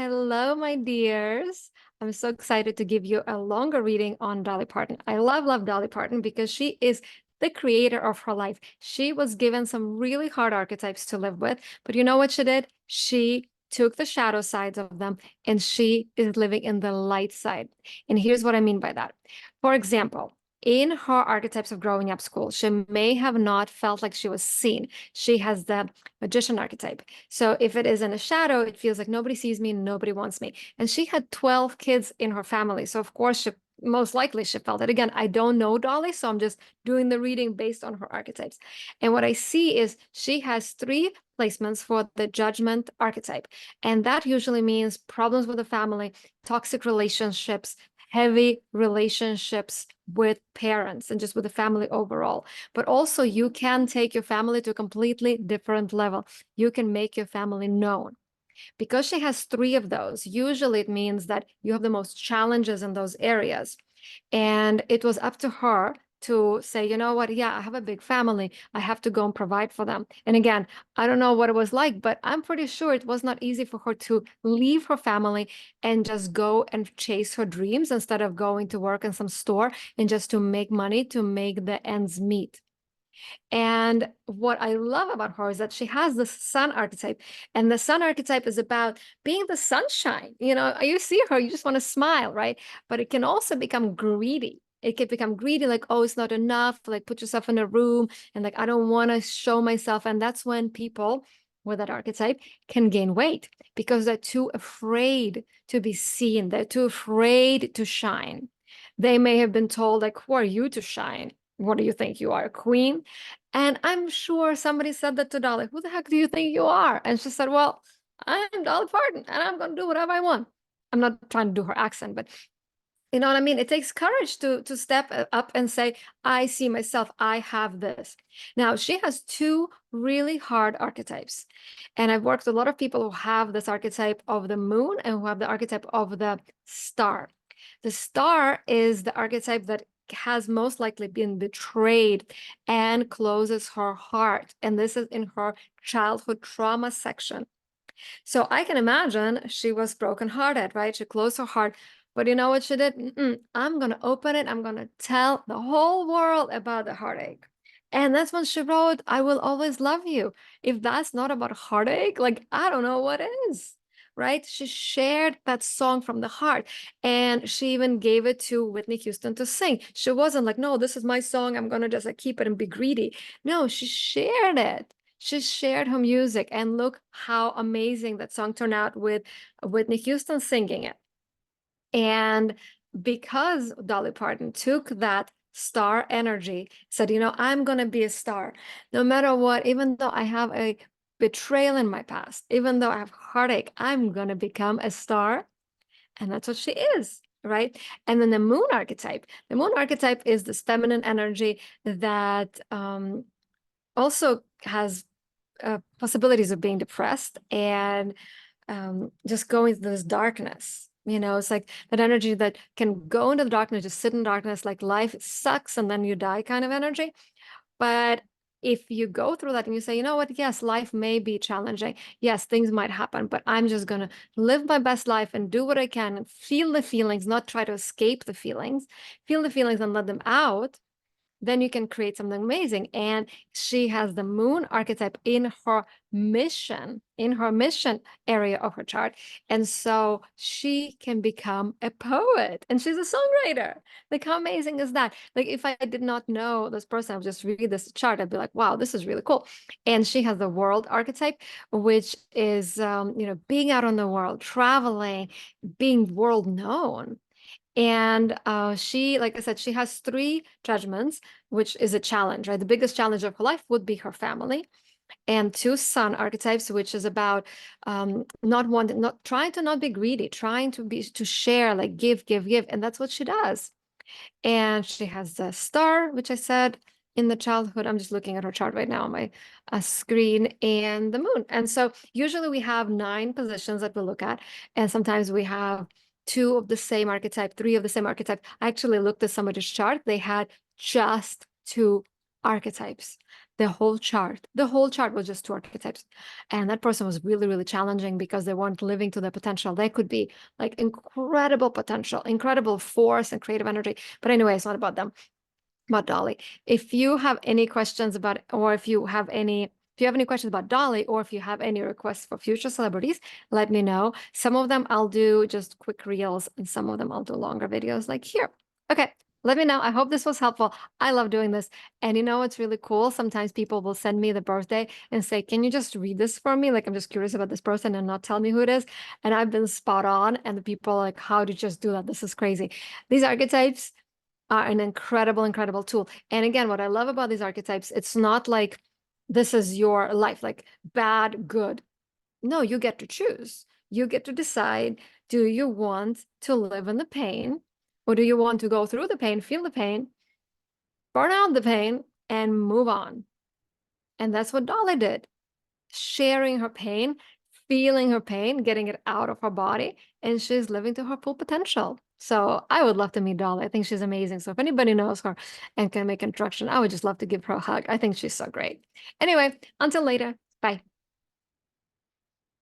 Hello, my dears. I'm so excited to give you a longer reading on Dolly Parton. I love Dolly Parton because she is the creator of her life. She was given some really hard archetypes to live with, but you know what she did? She took the shadow sides of them and she is living in the light side. And here's what I mean by that. For example, in her archetypes of growing up school, she may have not felt like she was seen. She has the magician archetype. So if it is in a shadow, it feels like nobody sees me, nobody wants me. And she had 12 kids in her family. So of course, most likely she felt it. Again, I don't know Dolly, so I'm just doing the reading based on her archetypes. And what I see is she has three placements for the judgment archetype. And that usually means problems with the family, toxic relationships, heavy relationships with parents and just with the family overall. But also you can take your family to a completely different level. You can make your family known. Because she has three of those, usually it means that you have the most challenges in those areas. And it was up to her to say, you know what, yeah, I have a big family. I have to go and provide for them. And again, I don't know what it was like, but I'm pretty sure it was not easy for her to leave her family and just go and chase her dreams instead of going to work in some store and just to make money to make the ends meet. And what I love about her is that she has the sun archetype, and the sun archetype is about being the sunshine. You know, you see her, you just want to smile, right? But it can also become greedy. It can become greedy, like, oh, it's not enough. Like, put yourself in a room and, like, I don't want to show myself. And that's when people with that archetype can gain weight because they're too afraid to be seen. They're too afraid to shine. They may have been told, like, who are you to shine? What do you think you are, a queen? And I'm sure somebody said that to Dolly. Who the heck do you think you are? And she said, well, I'm Dolly Parton and I'm going to do whatever I want. I'm not trying to do her accent, but you know what I mean? It takes courage to step up and say, I see myself. I have this. Now, she has two really hard archetypes. And I've worked with a lot of people who have this archetype of the moon and who have the archetype of the star. The star is the archetype that has most likely been betrayed and closes her heart. And this is in her childhood trauma section. So I can imagine she was brokenhearted, right? She closed her heart. But you know what she did? I'm going to open it. I'm going to tell the whole world about the heartache. And that's when she wrote, I will always love you. If that's not about heartache, like, I don't know what is, right? She shared that song from the heart. And she even gave it to Whitney Houston to sing. She wasn't like, no, this is my song. I'm going to just like keep it and be greedy. No, she shared it. She shared her music, and look how amazing that song turned out with Whitney Houston singing it. And because Dolly Parton took that star energy, said, you know, I'm going to be a star no matter what, even though I have a betrayal in my past, even though I have heartache, I'm going to become a star. And that's what she is. Right. And then the moon archetype is this feminine energy that also has possibilities of being depressed and just going through this darkness. You know, it's like that energy that can go into the darkness, just sit in darkness, like life sucks and then you die kind of energy. But if you go through that and you say, you know what, yes, life may be challenging. Yes, things might happen, but I'm just going to live my best life and do what I can and feel the feelings, not try to escape the feelings, feel the feelings and let them out, then you can create something amazing. And she has the moon archetype in her mission area of her chart. And so she can become a poet and she's a songwriter. Like, how amazing is that? Like, if I did not know this person, I would just read this chart, I'd be like, wow, this is really cool. And she has the world archetype, which is, you know, being out on the world, traveling, being world known. And she, like I said, she has three judgments, which is a challenge, right? The biggest challenge of her life would be her family, and two sun archetypes, which is about not trying to not be greedy, trying to share, like give, and that's what she does. And she has the star, which I said in the childhood. I'm just looking at her chart right now on my screen, and the moon. And so usually we have 9 positions that we look at, and sometimes we have 2 of the same archetype, 3 of the same archetype. I actually looked at somebody's chart. They had just 2 archetypes. The whole chart. The whole chart was just two archetypes. And that person was really, really challenging because they weren't living to their potential. They could be like incredible potential, incredible force and creative energy. But anyway, it's not about them, about Dolly. If you have any questions about, or if you have any questions about Dolly, or if you have any requests for future celebrities, let me know. Some of them I'll do just quick reels, and some of them I'll do longer videos like here. Okay, let me know. I hope this was helpful. I love doing this. And you know, it's really cool. Sometimes people will send me the birthday and say, can you just read this for me? Like, I'm just curious about this person and not tell me who it is. And I've been spot on. And the people are like, how did you just do that? This is crazy. These archetypes are an incredible, incredible tool. And again, what I love about these archetypes, it's not like this is your life, like bad, good. No, you get to choose. You get to decide, do you want to live in the pain, or do you want to go through the pain, feel the pain, burn out the pain, and move on? And that's what Dolly did, sharing her pain, feeling her pain, getting it out of her body, and she's living to her full potential. So I would love to meet Dolly. I think she's amazing. So if anybody knows her and can make an introduction, I would just love to give her a hug. I think she's so great. Anyway, until later. Bye.